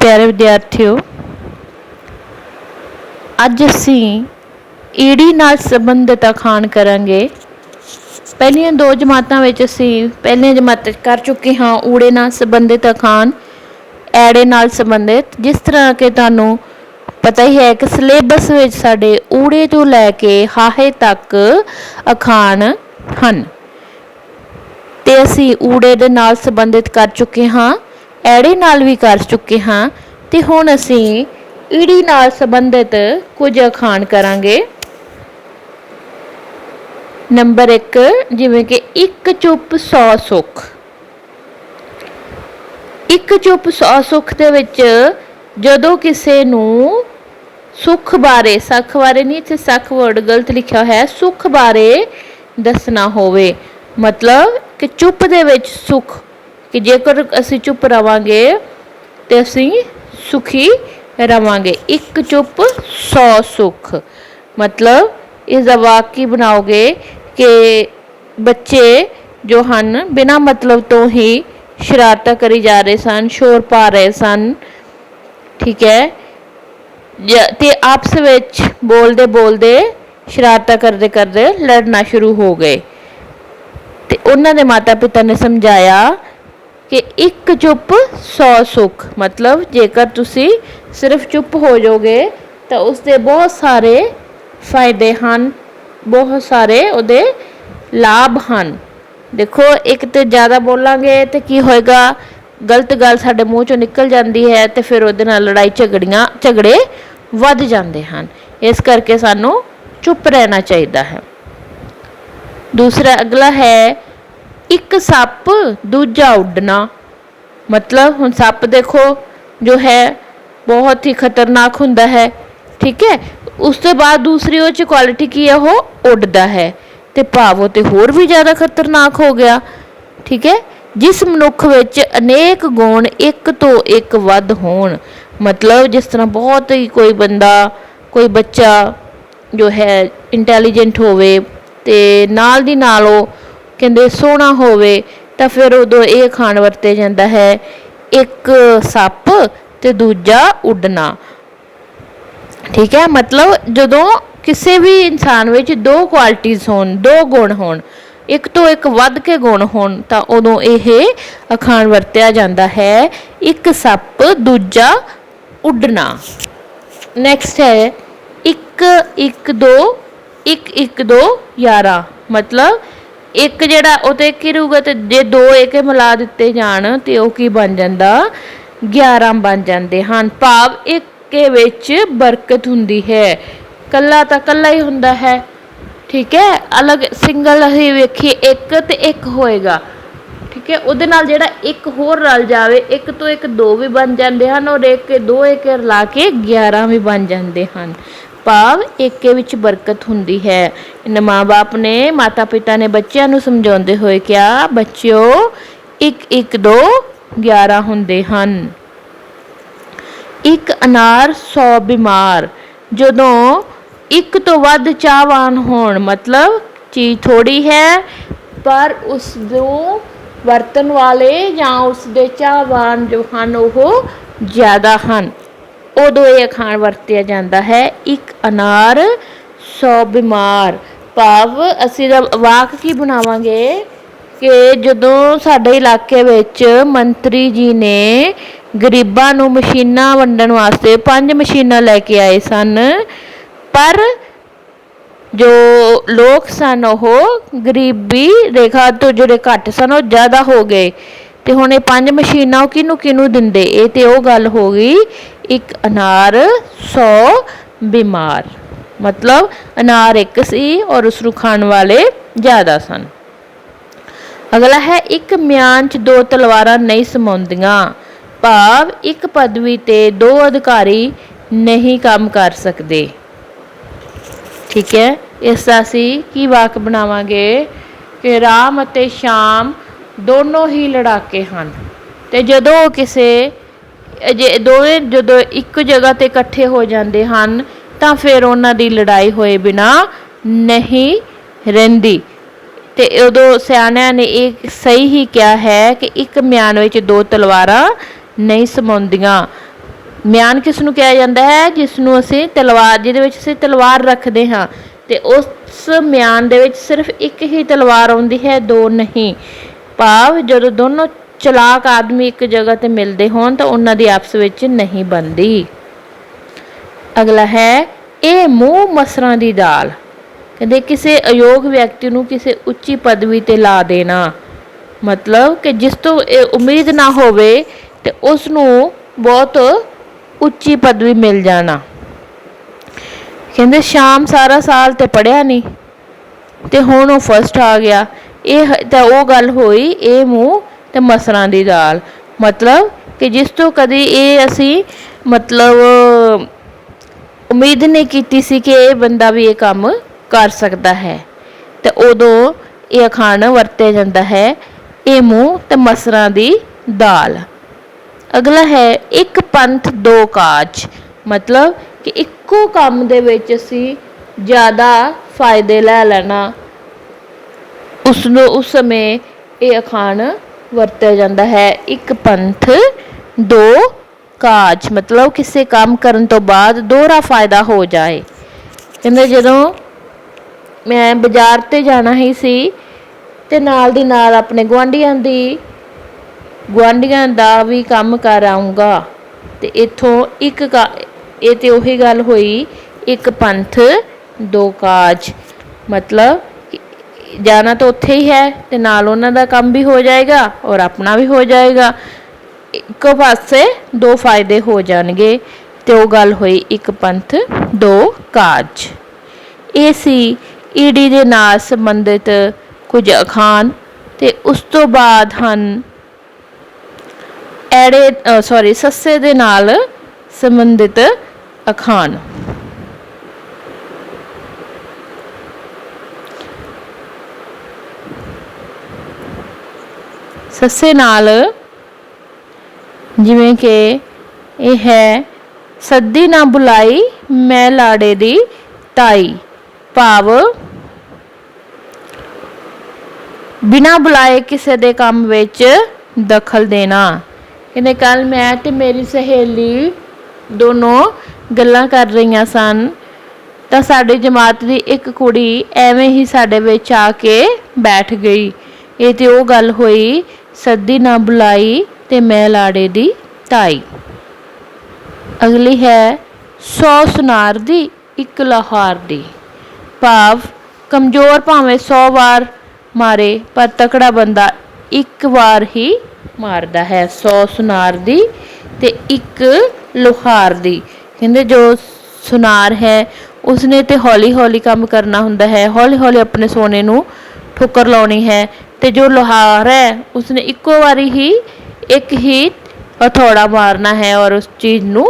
प्यारे विद्यार्थियों, अज असी ईड़ी नाल संबंधित अखान करांगे। पहलियां दो जमातां विच असी पहलियां जमात कर चुके हाँ ऊड़े नाल संबंधित अखान, ऐड़े नाल संबंधित। जिस तरह के तुहानूं पता ही है कि सिलेबस विच साडे ऊड़े तो लैके हाहे तक अखान हन, ते असी ऊड़े दे नाल संबंधित कर चुके हाँ, ऐड़े नाल भी कर चुके हाँ, ते हुण असी ईड़ी नाल संबंधित कुछ अखान करांगे। नंबर 1, जिवें कि एक चुप 100 सुख। एक चुप 100 सुख दे विच जदों किसे नूं सुख बारे, सख बारे नहीं, इत्थे सख वर्ड गलत लिखा है, सुख बारे दसना होवे, मतलब कि चुप दे विच सुख, कि जेकर असी चुप रवांगे ते असी सुखी रवांगे। एक चुप 100 सुख, मतलब इसका वाक्य बनाओगे कि बच्चे जो हैं बिना मतलब तो ही शरारतां करी जा रहे सन, शोर पा रहे सन, ठीक है, ते आपस विच बोलदे बोलदे शरारतां करदे करदे लड़ना शुरू हो गए। ते उन्हां दे माता पिता ने समझाया कि एक चुप 100 सुख, मतलब जेकर तुसी सिर्फ चुप हो जाओगे तो उसके बहुत सारे फायदे हैं, बहुत सारे उहदे लाभ हैं। देखो, एक तो ज़्यादा बोलांगे तो की होएगा, गलत गल साडे मूँह चों निकल जाती है, तो फिर उहदे नाल लड़ाई झगड़े वध जाते हैं। इस करके सानू चुप रहना चाहिए है। दूसरा अगला है एक सप दूजा उड़ना, मतलब हुण सप देखो जो है बहुत ही खतरनाक हुंदा है, ठीक है। उस तो बाद दूसरी वो क्वालिटी की है, वो उड़दा है, तो भाव वो तो होर भी ज़्यादा खतरनाक हो गया, ठीक है। जिस मनुख विच अनेक गुण एक तो एक वध होण, मतलब जिस तरह बहुत ही कोई बंदा, कोई बच्चा जो है इंटैलीजेंट होवे ते नाल दी नाल वो कहंदे सोहना होवे, तो फिर उदों ये खान वरते जाता है एक सप ते दूजा उड़ना, ठीक है। मतलब जदों किसी भी इंसान विच दो क्वालिटीज़ होण, दो गुण होण, एक तो एक वध के गुण होण, तो उदों यह अखान वरत्या जाता है एक सप दूजा उड़ना। नैक्सट है एक एक दो, एक एक दो 11, मतलब एक जिहड़ा वो तो एक ही रहूगा, तो जे दो एक मिला दिते जाण तो वह की बन जाता, 11 बन जाते हैं। भाव एक के विच बरकत हुंदी है, कल्ला तो कल्ला ही हुंदा है, ठीक है। अलग सिंगल ही वेखिए एक तो एक होएगा, ठीक है, उहदे नाल जिहड़ा एक होर रल जावे, एक तो एक दो भी बन जाते हैं, और एक के दो एक रला के 11 भी बन जाते हैं। भाव एक के विच बरकत हुंदी है। इन माँ बाप ने, माता पिता ने बच्चों नूं समझाउंदे होए क्या, बच्चों एक एक दो 11 हुंदे हन। एक अनार 100 बीमार, जदों एक तो वध चाहवान होण, मतलब चीज़ थोड़ी है पर उसनूं वरतन वाले या उसके चाहवान जो हैं वो ज़्यादा हैं, उदों ये अखान वरत्या जाता है एक अनार 100 बीमार। भाव असी वाक की बनावांगे कि जदों साडे इलाके विच मंत्री जी ने गरीबां नूं मशीनां वंडण वास्ते 5 मशीनां लैके आए सन, पर जो लोग सन वो गरीबी रेखा तो जोड़े घट सन वो ज़्यादा हो गए, तो हुण 5 मशीनां किनू किनू दिंदे, ये तो वो गल हो गई एक अनार 100 बीमार, मतलब अनार एक सी और उसनूं खाण वाले ज़्यादा सन। अगला है एक म्यान च 2 तलवारां नहीं समाउंदियां, भाव एक पदवी ते 2 अधिकारी नहीं काम कर सकते, ठीक है। इसका असी की वाक बनावांगे कि राम अते श्याम दोनों ही लड़ाके हैं, तो जदों किसे दोवें जदों एक जगह ते इकट्ठे हो जाते हैं तो फिर उन्हां दी लड़ाई होए बिना नहीं रहिंदी। ते उदों सियाणियां ने एक सही ही कहा है कि एक म्यान विच 2 तलवारां नहीं समाउंदियां, म्यान किस नूं कहा जाता है? जिस नूं असीं तलवार, जिहदे विच असीं तलवार रखते हाँ, ते उस म्यान दे विच सिर्फ एक ही तलवार आउंदी है, दो नहीं। भाव जदों दोनों चलाक आदमी एक जगह ते मिलते होण तां उन्हां दी आपस विच नहीं बनदी। अगला है ये मूँह मसरां दी दाल। कहते किसी अयोग व्यक्ति नूं किसी उच्ची पदवी ते ला देना, मतलब कि जिस तो उम्मीद ना होवे ते उस नूं बहुत उच्ची पदवी मिल जाना। कहते शाम सारा साल ते पढ़िया नहीं ते हुण वो फस्ट आ गया। ये तो वो गल होई ये मूँह ते मसरां दी दाल, मतलब कि जिस तो कदी ये असी मतलब उम्मीद नहीं की सी कि ये बंदा भी ये काम कर सकता है, तो उदों ये अखाण वरत्या जाता है ये मूँह ते मसरां दी दाल। अगला है एक पंथ दो काज, मतलब कि इक्को काम दे विच असी ज़्यादा फायदे लै लेना, उस समय ये अखाण वरत्या जाता है एक पंथ दो काज, मतलब किसी काम करन तो बाद दोहरा फायदा हो जाए। कहते जदों मैं बाजार ते जाना ही सी ते नाल दी नाल अपने गुआंढियां दा भी काम कर आऊँगा, ते इत्थों एक का ये तो उही गल होई एक पंथ दो काज, मतलब जाना तो उत्थे ही है ते नाल उन्हां दा काम भी हो जाएगा और अपना भी हो जाएगा, एक पासे दो फायदे हो जाएंगे। तो वो गल हुई एक पंथ दो काज। ये सी ईडी दे नाल संबंधित कुछ अखान, ते उस तो बाद हन सस्से दे नाल संबंधित अखान। सस्से नाल जिवें कि ये है सद्दी ना बुलाई मैं लाड़े दी ताई, भाव बिना बुलाए किसी दे काम विच दखल देना। कहते कल मैं ते मेरी सहेली दोनों गल्लां कर रही सन तां साडी जमात दी एक कुड़ी एवें ही साडे विच आके बैठ गई। ये तो वो गल होई सद्दी ना बुलाई ते मैं लाड़े दी ताई। अगली है 100 सुनार दी एक लोहार दी, भाव कमज़ोर भावें 100 बार मारे पर तकड़ा बंदा एक बार ही मारदा है। 100 सुनार दी ते एक लोहार दी। कहते जो सुनार है उसने तो हौली हौली काम करना हुंदा है, हौली हौली अपने सोने नूं ठोकर लाउणी है, ते जो लोहार है उसने इक्को बारी ही एक ही हथौड़ा मारना है और उस चीज़ नूं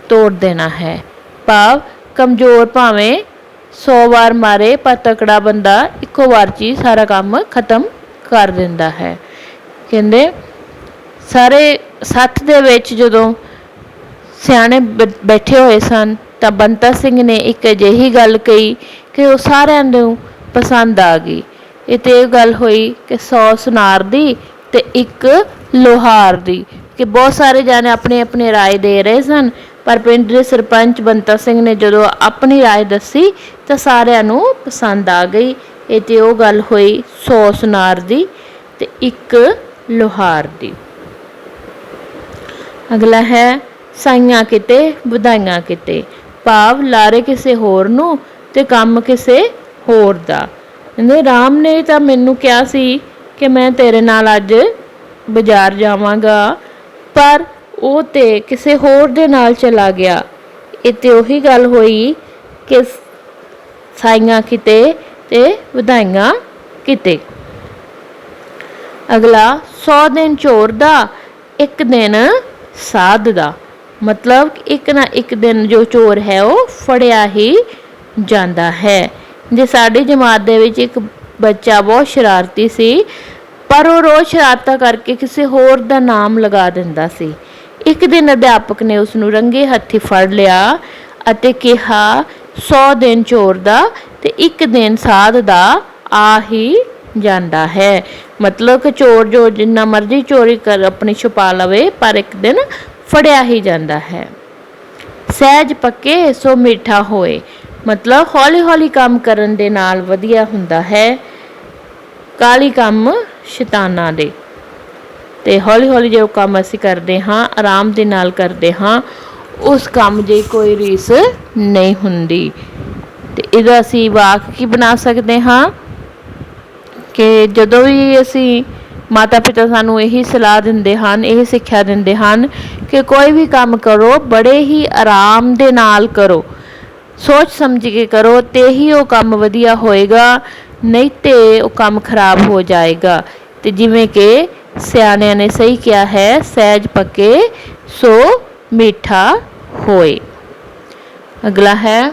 तोड़ देना है। भाव कमज़ोर भावें 100 बार मारे पर तकड़ा बंदा इक्को बार चीज़ सारा काम खत्म कर दिंदा है। कहते सारे सत्थ दे विच जदों सियाणे बैठे हुए सन तां बंता सिंह ने एक अजिही गल कही कि वो सारिआं नूं पसंद आ गई। ये तो ये गल हुई कि 100 सुनार दी ते एक लोहार दी, कि बहुत सारे जाने अपनी अपनी राय दे रहे सन, पर पिंड के सरपंच बंता सिंह ने जो अपनी राय दसी तो सारिआं नूं पसंद आ गई। ये तो वो गल हुई 100 सुनार दी ते एक लोहार दी। अगला है साइयां किते वधाइयां किते, भाव लारे किसे होर नूं ते काम किसे होर दा। राम ने तो मैनू कहा सी कि मैं तेरे नाल अज बाजार जावांगा, पर वो तो किसी होर दे नाल चला गया। ये तो उही गल हुई कि साइयां किते ते वधाइयां किते। अगला 100 दिन चोर दा एक दिन साध दा, मतलब एक ना एक दिन जो चोर है वो फड़िया ही जाता है। जे साडी जमात दे विच एक बच्चा बहुत शरारती सी, पर वो रोज़ शरारतां करके किसी होर दा नाम लगा दिंदा सी। एक दिन अध्यापक ने उसनूं रंगे हत्थी फड़ लिया अते कहा 100 दिन चोर दा ते एक दिन साध दा आ ही जाता है, मतलब कि चोर जो जिन्ना मर्जी चोरी कर अपनी छुपा लवे पर एक दिन फड़िया ही जाता है। ਸਹਿਜ ਪੱਕੇ ਸੋ ਮਿੱਠਾ ਹੋਏ, ਮਤਲਬ ਹੌਲੀ ਹੌਲੀ ਕੰਮ ਕਰਨ ਦੇ ਨਾਲ ਵਧੀਆ ਹੁੰਦਾ ਹੈ। ਕਾਹਲੀ ਕੰਮ ਸ਼ੈਤਾਨਾਂ ਦੇ, ਤੇ ਹੌਲੀ ਹੌਲੀ ਜੋ ਕੰਮ ਅਸੀਂ ਕਰਦੇ ਹਾਂ ਆਰਾਮ ਦੇ ਨਾਲ ਕਰਦੇ ਹਾਂ ਉਸ ਕੰਮ ਦੀ ਕੋਈ ਰੀਸ ਨਹੀਂ ਹੁੰਦੀ। ਤੇ ਇਹਦਾ ਅਸੀਂ ਵਾਕ ਕੀ ਬਣਾ ਸਕਦੇ ਹਾਂ ਕਿ ਜਦੋਂ ਵੀ ਅਸੀਂ ਮਾਤਾ ਪਿਤਾ ਸਾਨੂੰ ਇਹੀ ਸਲਾਹ ਦਿੰਦੇ ਹਨ, ਇਹ ਸਿੱਖਿਆ ਦਿੰਦੇ ਹਨ ਕਿ ਕੋਈ ਵੀ ਕੰਮ ਕਰੋ ਬੜੇ ਹੀ ਆਰਾਮ ਦੇ ਨਾਲ ਕਰੋ, ਸੋਚ ਸਮਝ ਕੇ ਕਰੋ, ਤੇ ਹੀ ਉਹ ਕੰਮ ਵਧੀਆ ਹੋਏਗਾ, ਨਹੀਂ ਤੇ ਉਹ ਕੰਮ ਖਰਾਬ ਹੋ ਜਾਏਗਾ। ਤੇ ਜਿਵੇਂ ਕਿ ਸਿਆਣਿਆਂ ਨੇ ਸਹੀ ਕਿਹਾ ਹੈ, ਸਹਿਜ ਪੱਕੇ ਸੋ ਮਿੱਠਾ ਹੋਏ। ਅਗਲਾ ਹੈ,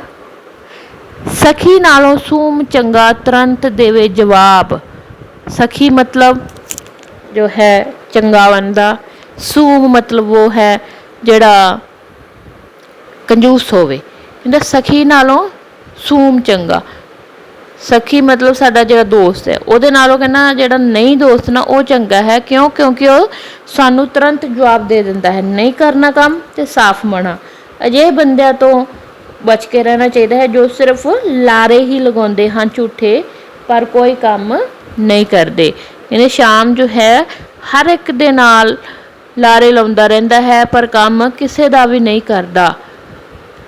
ਸਖੀ ਨਾਲੋਂ ਸੂਮ ਚੰਗਾ ਤੁਰੰਤ ਦੇਵੇ ਜਵਾਬ। ਸਖੀ मतलब जो है चंगा बंदा, सूम मतलब वो है ਜਿਹੜਾ कंजूस ਹੋਵੇ। ਕਹਿੰਦਾ ਸਖੀ ਨਾਲੋਂ ਸੂਮ ਚੰਗਾ। ਸਖੀ ਮਤਲਬ ਸਾਡਾ ਜਿਹੜਾ ਦੋਸਤ ਹੈ, ਉਹਦੇ ਨਾਲੋਂ ਕਹਿੰਦਾ ਜਿਹੜਾ ਨਹੀਂ ਦੋਸਤ ਨਾ ਉਹ ਚੰਗਾ ਹੈ। ਕਿਉਂ? ਕਿਉਂਕਿ ਉਹ ਸਾਨੂੰ ਤੁਰੰਤ ਜਵਾਬ ਦੇ ਦਿੰਦਾ ਹੈ, ਨਹੀਂ ਕਰਨਾ ਕੰਮ ਤੇ ਸਾਫ਼ ਮਨਾ। ਅਜਿਹੇ ਬੰਦਿਆਂ ਤੋਂ ਬਚ ਕੇ ਰਹਿਣਾ ਚਾਹੀਦਾ ਹੈ ਜੋ ਸਿਰਫ ਲਾਰੇ ਹੀ ਲਗਾਉਂਦੇ ਹਨ ਝੂਠੇ, ਪਰ ਕੋਈ ਕੰਮ ਨਹੀਂ ਕਰਦੇ। ਕਹਿੰਦੇ ਸ਼ਾਮ ਜੋ ਹੈ ਹਰ ਇੱਕ ਦੇ ਨਾਲ ਲਾਰੇ ਲਾਉਂਦਾ ਰਹਿੰਦਾ ਹੈ ਪਰ ਕੰਮ ਕਿਸੇ ਦਾ ਵੀ ਨਹੀਂ ਕਰਦਾ।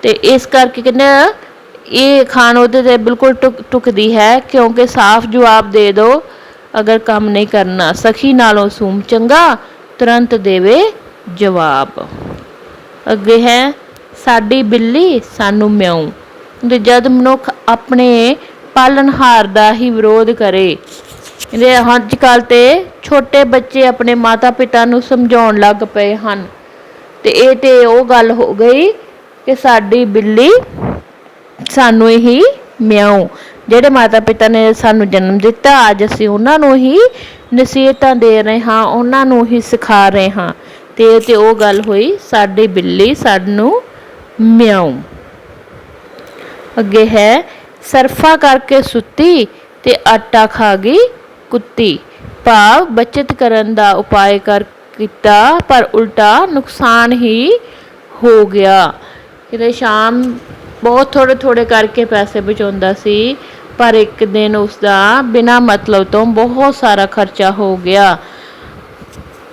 ਤੇ ਇਸ ਕਰਕੇ ਕਹਿੰਦੇ ਇਹ ਖਾਣ ਉਹਦੇ 'ਤੇ ਬਿਲਕੁਲ ਟੁਕਦੀ ਹੈ, ਕਿਉਂਕਿ ਸਾਫ਼ ਜਵਾਬ ਦੇ ਦਿਓ ਅਗਰ ਕੰਮ ਨਹੀਂ ਕਰਨਾ। ਸਖੀ ਨਾਲੋਂ ਸੂਮ ਚੰਗਾ ਤੁਰੰਤ ਦੇਵੇ ਜਵਾਬ। ਅੱਗੇ ਹੈ, ਸਾਡੀ ਬਿੱਲੀ ਸਾਨੂੰ ਮਿਆਉ। ਤੇ ਜਦ ਮਨੁੱਖ ਆਪਣੇ ਪਾਲਣਹਾਰ ਦਾ ਹੀ ਵਿਰੋਧ ਕਰੇ। ਕਹਿੰਦੇ ਅੱਜ ਕੱਲ੍ਹ ਤੇ ਛੋਟੇ ਬੱਚੇ ਆਪਣੇ ਮਾਤਾ ਪਿਤਾ ਨੂੰ ਸਮਝਾਉਣ ਲੱਗ ਪਏ ਹਨ, ਤੇ ਇਹ ਤੇ ਉਹ ਗੱਲ ਹੋ ਗਈ ਕਿ ਸਾਡੀ ਬਿੱਲੀ ਸਾਨੂੰ ਹੀ ਮਿਆਉ। ਜਿਹੜੇ ਮਾਤਾ ਪਿਤਾ ਨੇ ਸਾਨੂੰ ਜਨਮ ਦਿੱਤਾ ਅੱਜ ਅਸੀਂ ਉਹਨਾਂ ਨੂੰ ਹੀ ਨਸੀਹਤਾਂ ਦੇ ਰਹੇ ਹਾਂ, ਉਹਨਾਂ ਨੂੰ ਹੀ ਸਿਖਾ ਰਹੇ ਹਾਂ, ਤੇ ਇਹ ਤੇ ਉਹ ਗੱਲ ਹੋਈ ਸਾਡੀ ਬਿੱਲੀ ਸਾਨੂੰ ਮਿਆਉ। ਅੱਗੇ ਹੈ, ਸਰਫਾ ਕਰਕੇ ਸੁੱਤੀ ਤੇ ਆਟਾ ਖਾ ਗਈ ਕੁੱਤੀ। ਭਾਵ ਬੱਚਤ ਕਰਨ ਦਾ ਉਪਾਅ ਕੀਤਾ ਪਰ ਉਲਟਾ ਨੁਕਸਾਨ ਹੀ ਹੋ ਗਿਆ। ਕਿਤੇ ਸ਼ਾਮ ਬਹੁਤ ਥੋੜ੍ਹੇ ਥੋੜ੍ਹੇ ਕਰਕੇ ਪੈਸੇ ਬਚਾਉਂਦਾ ਸੀ, ਪਰ ਇੱਕ ਦਿਨ ਉਸਦਾ ਬਿਨਾਂ ਮਤਲਬ ਤੋਂ ਬਹੁਤ ਸਾਰਾ ਖਰਚਾ ਹੋ ਗਿਆ।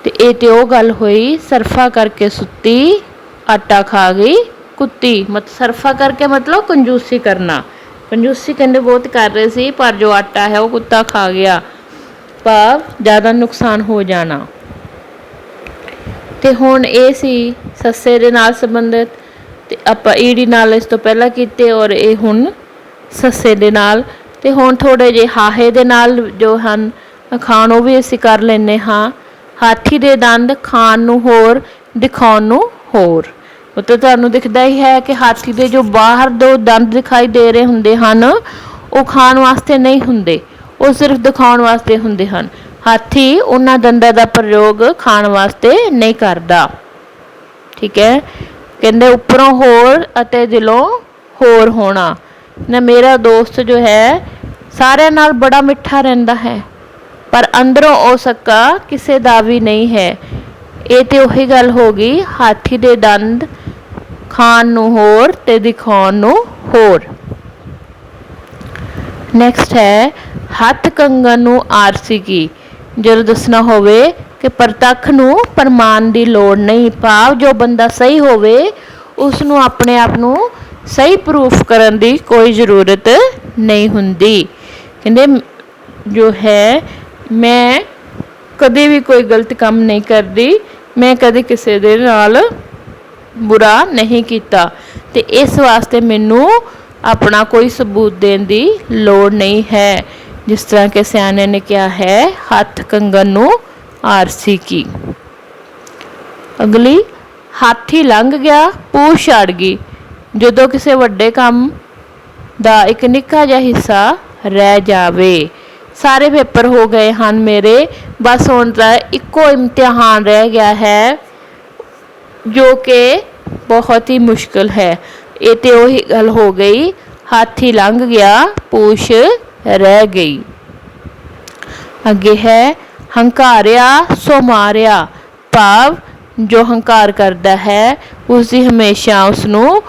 ਤੇ ਇਹ ਤੇ ਉਹ ਗੱਲ ਹੋਈ ਸਰਫਾ ਕਰਕੇ ਸੁੱਤੀ ਆਟਾ ਖਾ ਗਈ ਕੁੱਤੀ। ਸਰਫਾ ਕਰਕੇ ਮਤਲਬ ਕੰਜੂਸੀ ਕਰਨਾ। ਕੰਜੂਸੀ ਕਹਿੰਦੇ ਬਹੁਤ ਕਰ ਰਹੇ ਸੀ, ਪਰ ਜੋ ਆਟਾ ਹੈ ਉਹ ਕੁੱਤਾ ਖਾ ਗਿਆ, ਭਾਵ ਜ਼ਿਆਦਾ ਨੁਕਸਾਨ ਹੋ ਜਾਣਾ। ਤੇ ਹੁਣ ਇਹ ਸੀ ਸੱਸੇ ਦੇ ਨਾਲ ਸੰਬੰਧਿਤ, ਤੇ ਆਪਾਂ ਈੜੀ ਨਾਲ ਇਸ ਤੋਂ ਪਹਿਲਾਂ ਕੀਤੇ ਔਰ ਇਹ ਹੁਣ ਸੱਸੇ ਦੇ ਨਾਲ। ਤੇ ਹੁਣ ਥੋੜ੍ਹੇ ਜਿਹੇ ਹਾਹੇ ਦੇ ਨਾਲ ਜੋ ਹਨ ਅਖਾਣ ਉਹ ਵੀ ਅਸੀਂ ਕਰ ਲੈਂਦੇ ਹਾਂ। ਹਾਥੀ ਦੇ ਦੰਦ ਖਾਣ ਨੂੰ ਹੋਰ ਦਿਖਾਉਣ ਨੂੰ ਹੋਰ। ਮਤਲਬ ਤੁਹਾਨੂੰ ਦਿਖਦਾ ਹੀ ਹੈ ਕਿ ਹਾਥੀ ਦੇ ਜੋ ਬਾਹਰ ਦੋ ਦੰਦ ਦਿਖਾਈ ਦੇ ਰਹੇ ਹੁੰਦੇ ਹਨ ਉਹ ਖਾਣ ਵਾਸਤੇ ਨਹੀਂ ਹੁੰਦੇ, ਉਹ ਸਿਰਫ ਦਿਖਾਉਣ ਵਾਸਤੇ ਹੁੰਦੇ ਹਨ। ਹਾਥੀ ਉਹਨਾਂ ਦੰਦਾਂ ਦਾ ਪ੍ਰਯੋਗ ਖਾਣ ਵਾਸਤੇ ਨਹੀਂ ਕਰਦਾ। ਠੀਕ ਹੈ। ਕਹਿੰਦੇ ਉੱਪਰੋਂ ਹੋਰ ਅਤੇ ਦਿਲੋਂ ਹੋਰ ਹੋਣਾ। ਨਾ ਮੇਰਾ ਦੋਸਤ ਜੋ ਹੈ ਸਾਰਿਆਂ ਨਾਲ ਬੜਾ ਮਿੱਠਾ ਰਹਿੰਦਾ ਹੈ, ਪਰ ਅੰਦਰੋਂ ਉਹ ਸਕਾ ਕਿਸੇ ਦਾ ਵੀ ਨਹੀਂ ਹੈ। ਇਹ ਤੇ ਉਹੀ ਗੱਲ ਹੋ ਗਈ ਹਾਥੀ ਦੇ ਦੰਦ ਖਾਣ ਨੂੰ ਹੋਰ ਤੇ ਦਿਖਾਉਣ ਨੂੰ ਹੋਰ। ਨੈਕਸਟ ਹੈ, ਹੱਥ ਕੰਗਣ ਨੂੰ ਆਰਸੀ ਕੀ। ਜਦੋਂ ਦੱਸਣਾ ਹੋਵੇ ਕਿ ਪ੍ਰਤੱਖ ਨੂੰ ਪ੍ਰਮਾਣ ਦੀ ਲੋੜ ਨਹੀਂ, ਭਾਵ ਜੋ ਬੰਦਾ ਸਹੀ ਹੋਵੇ ਉਸ ਨੂੰ ਆਪਣੇ ਆਪ ਨੂੰ ਸਹੀ ਪ੍ਰੂਫ ਕਰਨ ਦੀ ਕੋਈ ਜ਼ਰੂਰਤ ਨਹੀਂ ਹੁੰਦੀ। ਕਹਿੰਦੇ ਜੋ ਹੈ ਮੈਂ ਕਦੇ ਵੀ ਕੋਈ ਗਲਤ ਕੰਮ ਨਹੀਂ ਕਰਦੀ, ਮੈਂ ਕਦੇ ਕਿਸੇ ਦੇ ਨਾਲ ਬੁਰਾ ਨਹੀਂ ਕੀਤਾ, ਤੇ ਇਸ ਵਾਸਤੇ ਮੈਨੂੰ ਆਪਣਾ ਕੋਈ ਸਬੂਤ ਦੇਣ ਦੀ ਲੋੜ ਨਹੀਂ ਹੈ। ਜਿਸ ਤਰ੍ਹਾਂ ਕਿ ਸਿਆਣੇ ਨੇ ਕਿਹਾ ਹੈ, ਹੱਥ ਕੰਗਣ ਨੂੰ ਆਰਸੀ ਕੀ। ਅਗਲੀ, ਹਾਥੀ ਲੰਘ ਗਿਆ ਪੂਛ ਅੜ ਗਈ। ਜਦੋਂ ਕਿਸੇ ਵੱਡੇ ਕੰਮ ਦਾ ਇੱਕ ਨਿੱਕਾ ਜਿਹਾ ਹਿੱਸਾ ਰਹਿ ਜਾਵੇ। ਸਾਰੇ ਪੇਪਰ ਹੋ ਗਏ ਹਨ ਮੇਰੇ, ਬਸ ਹੁਣ ਤਾਂ ਇੱਕੋ ਇਮਤਿਹਾਨ ਰਹਿ ਗਿਆ ਹੈ ਜੋ ਕਿ ਬਹੁਤ ਹੀ ਮੁਸ਼ਕਿਲ ਹੈ। ਇਹ ਤੇ ਉਹੀ ਗੱਲ ਹੋ ਗਈ ਹਾਥੀ ਲੰਘ ਗਿਆ ਪੂਛ ਰਹਿ ਗਈ। ਅੱਗੇ ਹੈ, ਹੰਕਾਰਿਆ ਸੋ ਮਾਰਿਆ, ਭਾਵ जो हंकार करता है उसकी हमेशा उसनों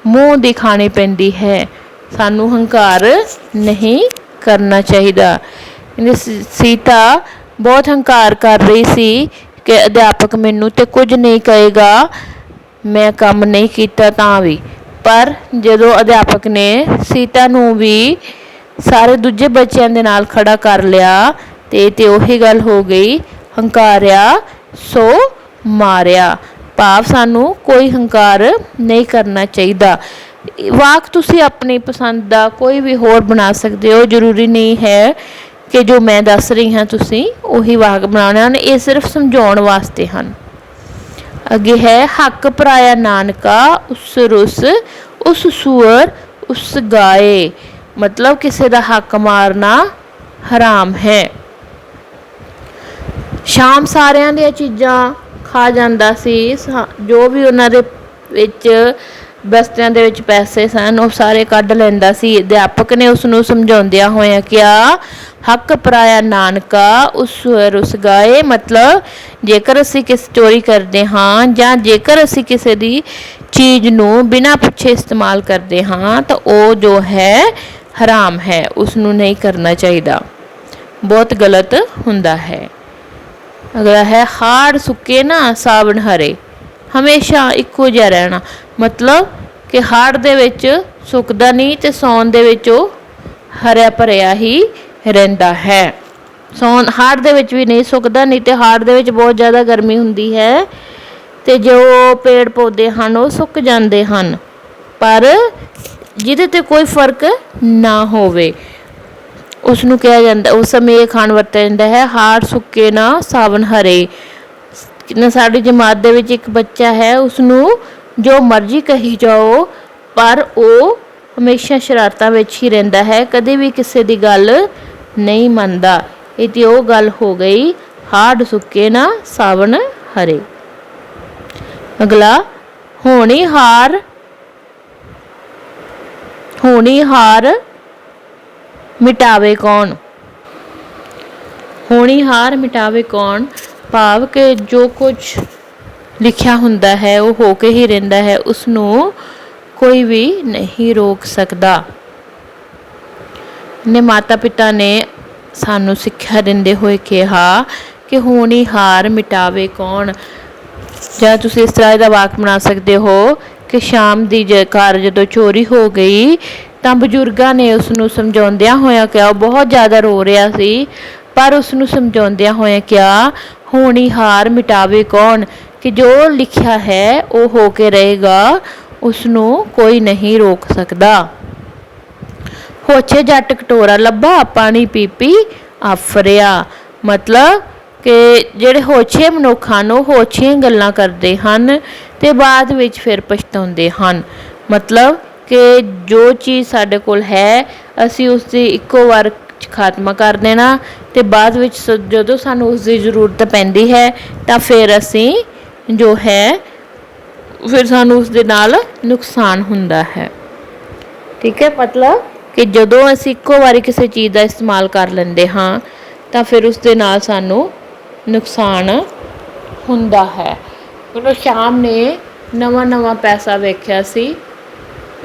मूँह दी खानी पैंदी है। सानू हंकार नहीं करना चाहिए। सीता बहुत हंकार कर रही सी कि अध्यापक मैनू तो कुछ नहीं कहेगा, मैं काम नहीं किया तां भी। पर जदों अध्यापक ने सीता नू भी सारे दूजे बच्चों के नाल खड़ा कर लिया तो उही गल हो गई, हंकारिया सो मारिया। भाव सानू कोई हंकार नहीं करना चाहिए। वाक तुसी अपनी पसंद का कोई भी होर बना सकते हो, जरूरी नहीं है कि जो मैं दस रही हाँ तुसी उही वाक बनाने हैं, ये सिर्फ समझाउण वास्ते हैं। अगे है हक पराया नानका उस रुस उस सूअर उस गाए, मतलब किसी का हक मारना हराम है। शाम सारियां दी चीज़ां खा जांदा सी, जो भी उन्होंने बस्तियां दे विच पैसे सन वो सारे कढ़ लैंदा सी। अध्यापक ने उसनू समझाउंदियां होया क्या, हक पराया नानका उस रुस गाए, मतलब जेकर असी किसी चोरी करते हाँ जां जेकर असी किसी दी चीज़ नू बिना पुछे इस्तेमाल करते हाँ तो वो जो है हराम है, उसनू नहीं करना चाहिए, बहुत गलत हुंदा है। अगला है हाड़ सुके ना सावन हरे, हमेशा इक्को जिहा रहना, मतलब कि हाड़ दे विच सुकदा नहीं तो सौन दे विच हरिया भरिया ही रहिंदा है। सौन हाड़ दे विच भी नहीं सुकदा, नहीं तो हाड़ दे विच बहुत ज़्यादा गर्मी हुंदी है तो जो पेड़ पौधे हैं वो सुक जाते हैं, पर जिहदे ते कोई फर्क ना होवे उसनू कहा जाता, उस समय ये खान वरत्या जाता है हाड़ सुके ना सावन हरे। साड़ी जमात दे विच एक बच्चा है, उसनू जो मर्जी कही जाओ पर वो हमेशा शरारतां विच ही रहिंदा है, कदे भी किसी की गल नहीं मनदा। ये तो वो गल हो गई हाड़ सुके ना सावन हरे। अगला होनी हार मिटावे कौन। होनी हार मिटावे कौन, भाव के जो कुछ लिखिया हुंदा है वो होके ही रहिंदा है, उसनू कोई भी नहीं रोक सकता। ने माता पिता ने सानू सिक्ख्या दिंदे होए कहा कि होनी हार मिटावे कौन, ਜਾਂ ਤੁਸੀਂ इस तरह का वाक बना सकते हो कि शाम की घर जो चोरी हो गई तो बजुर्गों ने उसनू समझाउंदियां होया क्या, बहुत ज़्यादा रो रहा सी पर उसनू समझाउंदियां होया क्या, होनी हार मिटावे कौन, कि जो लिखा है वो हो के रहेगा, उसनू कोई नहीं रोक सकता। होछे जट कटोरा लब्भा पानी पी पी आफरिया, मतलब कि ਜਿਹੜੇ ਹੋਛੇ ਮਨੁੱਖ ਹਨ ਉਹ ਹੋਛੀਆਂ ਗੱਲਾਂ ਕਰਦੇ ਹਨ ਤੇ ਬਾਅਦ ਵਿੱਚ ਫਿਰ ਪਛਤਾਉਂਦੇ ਹਨ। मतलब कि जो चीज़ साडे कोल है असी उसकी इक्को वार खात्मा कर देना ते बाद विच जदों सानू उसकी जरूरत पैंदी है तो फिर असी जो है फिर सानू उसदे नाल नुकसान हुंदा है। ठीक है, मतलब कि जदों असी इक्को वारी किसी चीज़ का इस्तेमाल कर लैंदे हाँ तो फिर उसदे नाल सानू नुकसान हुंदा है। उन्होंने शाम ने नवा पैसा वेख्या सी,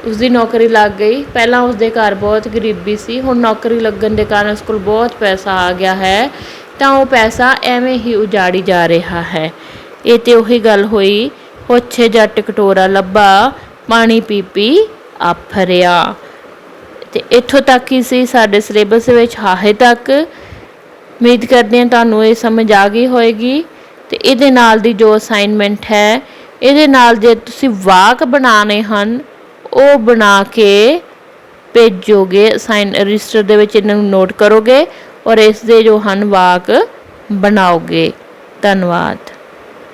उसकी नौकरी लग गई। पहला उसके घर बहुत गरीबी सी, हुण नौकरी लगन के कारण उस कोल बहुत पैसा आ गया है तो वो पैसा एवें ही उजाड़ी जा रहा है। ये तो उही गल हुई होछे जट कटोरा लब्भा पानी पी पी आफरिया। तो इत्थों तक ही सी साडे सिलेबस विच हाहे तक। उम्मीद करते हैं तुहानूं ये समझ आ गई होएगी। तो इहदे नाल दी जो असाइनमेंट है इहदे नाल जे तुसीं वाक बनाने हन वो बना के भेजोगे, रजिस्टर दे विच इन्हां नूं नोट करोगे और इस दे जो हन वाक बनाओगे। धन्नवाद।